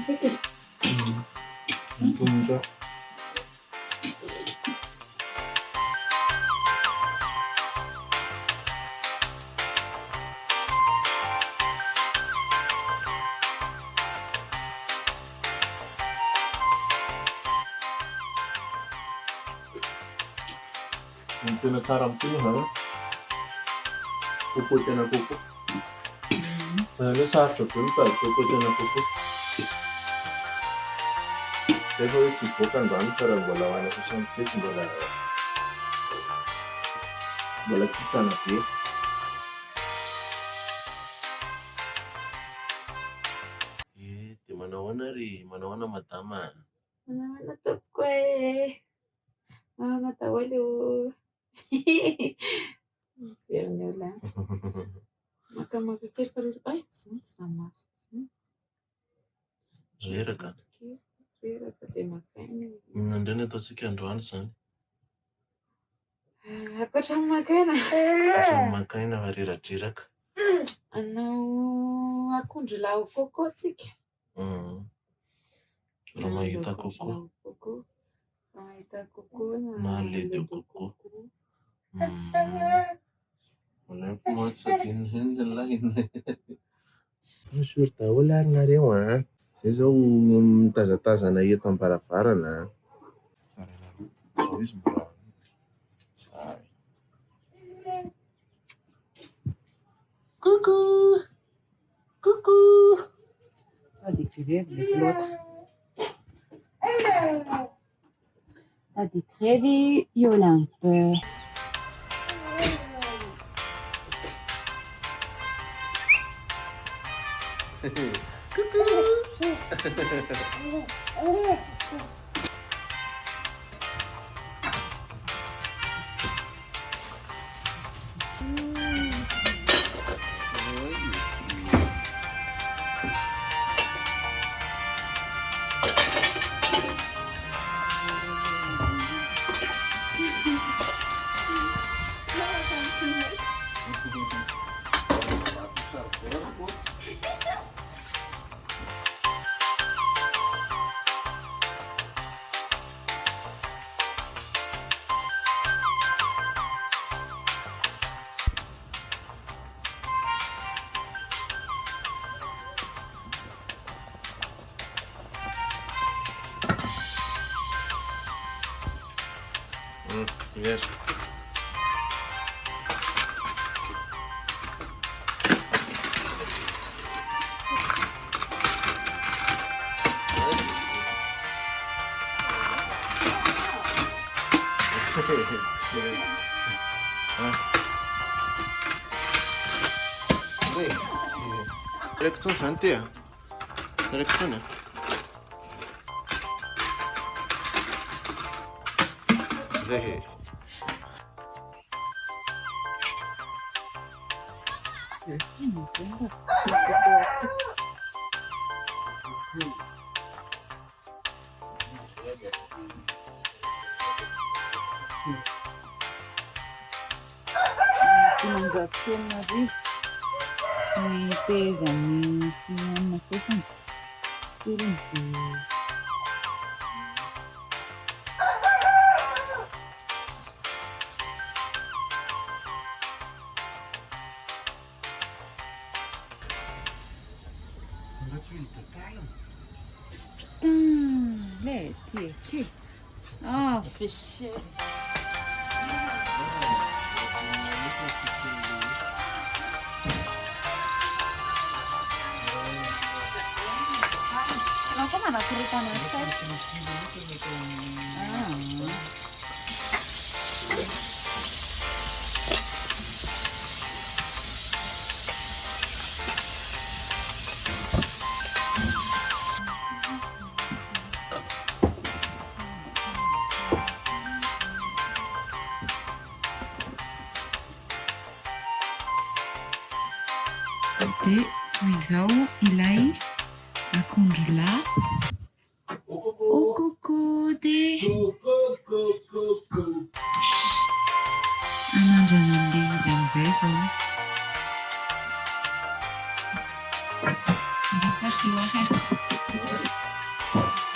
Sige. Punta. Yung tena tsara amtino ha. Koko tena koko. Ano sarotra be mitady koko tena koko. Rehefa hoe tsy voaka androany fa raha mbola hoana soixante-sept mbola kitana be. Dia manao ahoana ry manao ahoana madama? Ano ataoko e? Ano daholo. Mijery ny olona. Makamaka kely fa ay vonto za maso. Reraka. Reraka dia makaina. Nandray ny ataontsika androany izany. Ankoatra ny makaina. Makaina fa reradreraka. Anao akondro lahy koko tsika. Raha mahita koko. Mahita koko Na lait de coco. Malaiko mantsy sady inona laina. Misy daholo ary nareo a. Zay zao mitazatazana eto am-baravarana. Zao izy mbola. Coucou. Coucou. Ah, des crèves, les l'autre. Ah, des crèves, Yolande. Yes. Sélection santé. Sélectionne. Hey. Manjatona ry ny tehezan'ny fihinanana fofony. Turony dia putain, laisse, tiens. Ah, fais chier. Ma come la crepana a sé? Dia toy izao ilay akondro lahy. Oh coco dia anandrana an'ilay izy amin'izay izao. Rehefa io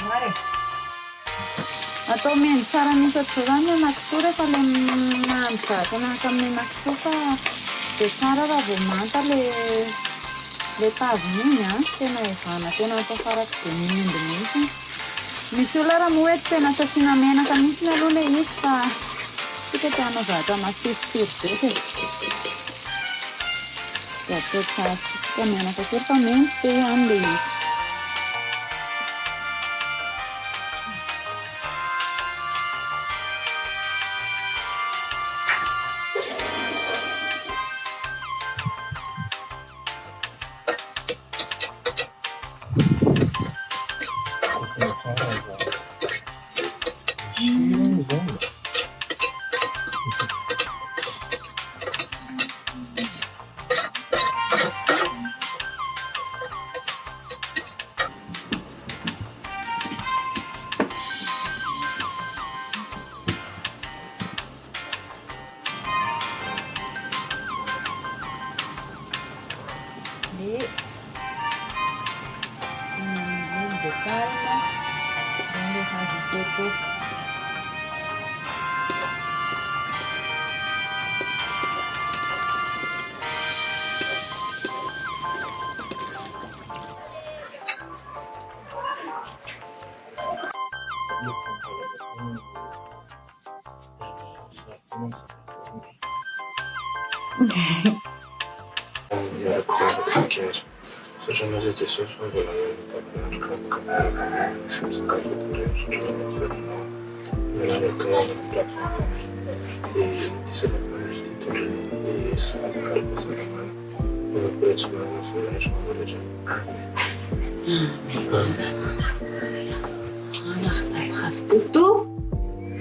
Mare. Atao mendry tsara mihitsy zany anakisoa rehefa le manjaka anakan'ny anakisoa fa dia tsara raha vao manta le taviny iny a, tena evana, tena atao faraky dia mendy mihitsy. Misy olona raha moa hoe tena tsy asiana menaka mihitsy aloha le izy fa tsika te hanao zavatra matsirotsiro be dia atao tsara tsika menaka kely fa mendy be ihany le izy.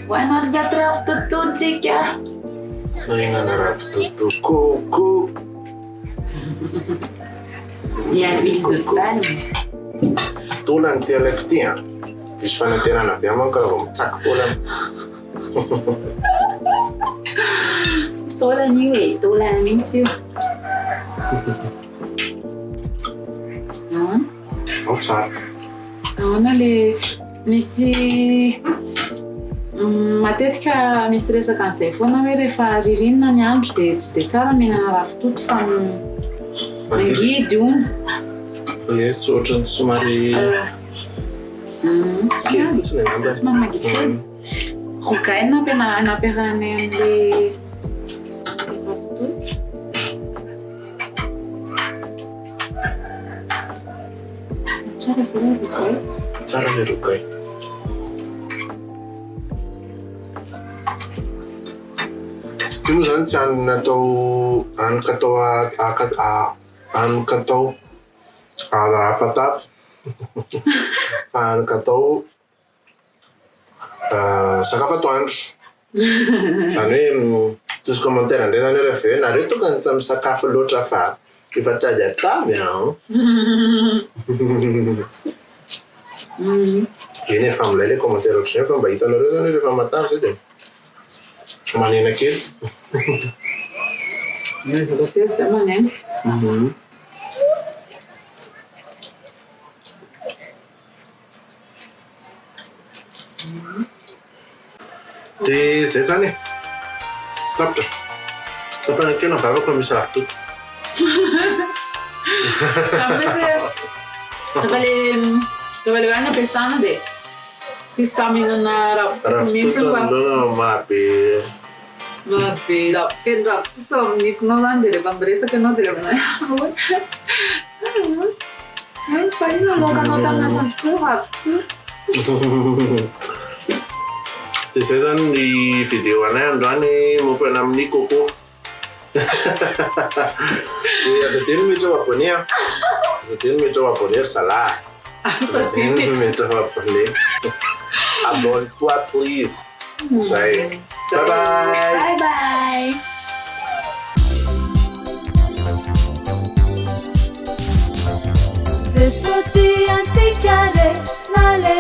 Buenas tardes, Raftuttu, chica. Inana Raftuttu, coucou. Vieni Vilduttani. Stolen dialektia. Dish fanantenana be manko raha vao mitsako Taolana io e, taolana mihitsy io. tsara. Ahoana le misy matetika misy resaka an'izay foana hoe rehefa ririnina ny andro dia tsy dia tsara mihinana ravitoto fa mangidy hono. Ie, tsy ohatrany somary kely fotsiny angamba. Mangidy kely. Rogaine nampiarahany amin'le tsara foana rogay. Tsara le rogay. Io moa zany tsy hanina atao hanitra atao apatavy fa hanitra atao sakafo atoandro. Zany hoe tsisy commentaire indray zany hoe rehefa hoe nareo tokony tsy misakafo loatra fa efa tady atavy eny efa milay le commentaire ohatr'izay fa mba hitanareo zany rehefa matavy zay dia manena kely. Mesaka kely zay manena. Dia zay zany e. Tapitra. Tapana kely ny vavako misy ravitoto. Rehefa le any ampiasana dia tsy saminana ravitoto mihitsy fa mahabe kely ravitoto ao amin'ny nifinao zany dia rehefa miresaka ianao dia rehefa fa izy alokanao tamina ravitoto ravitoto. Dia zay zany ny vidéo anay androany mompiana amin'ny coco. Dia azadiny mety ho abonné a. Azadiny mety ho abonné ry zalahy. Azadiny mety ho abonné. Abonne-toi please. Zay. Bye bye. Bye bye. Ze soti antikare nale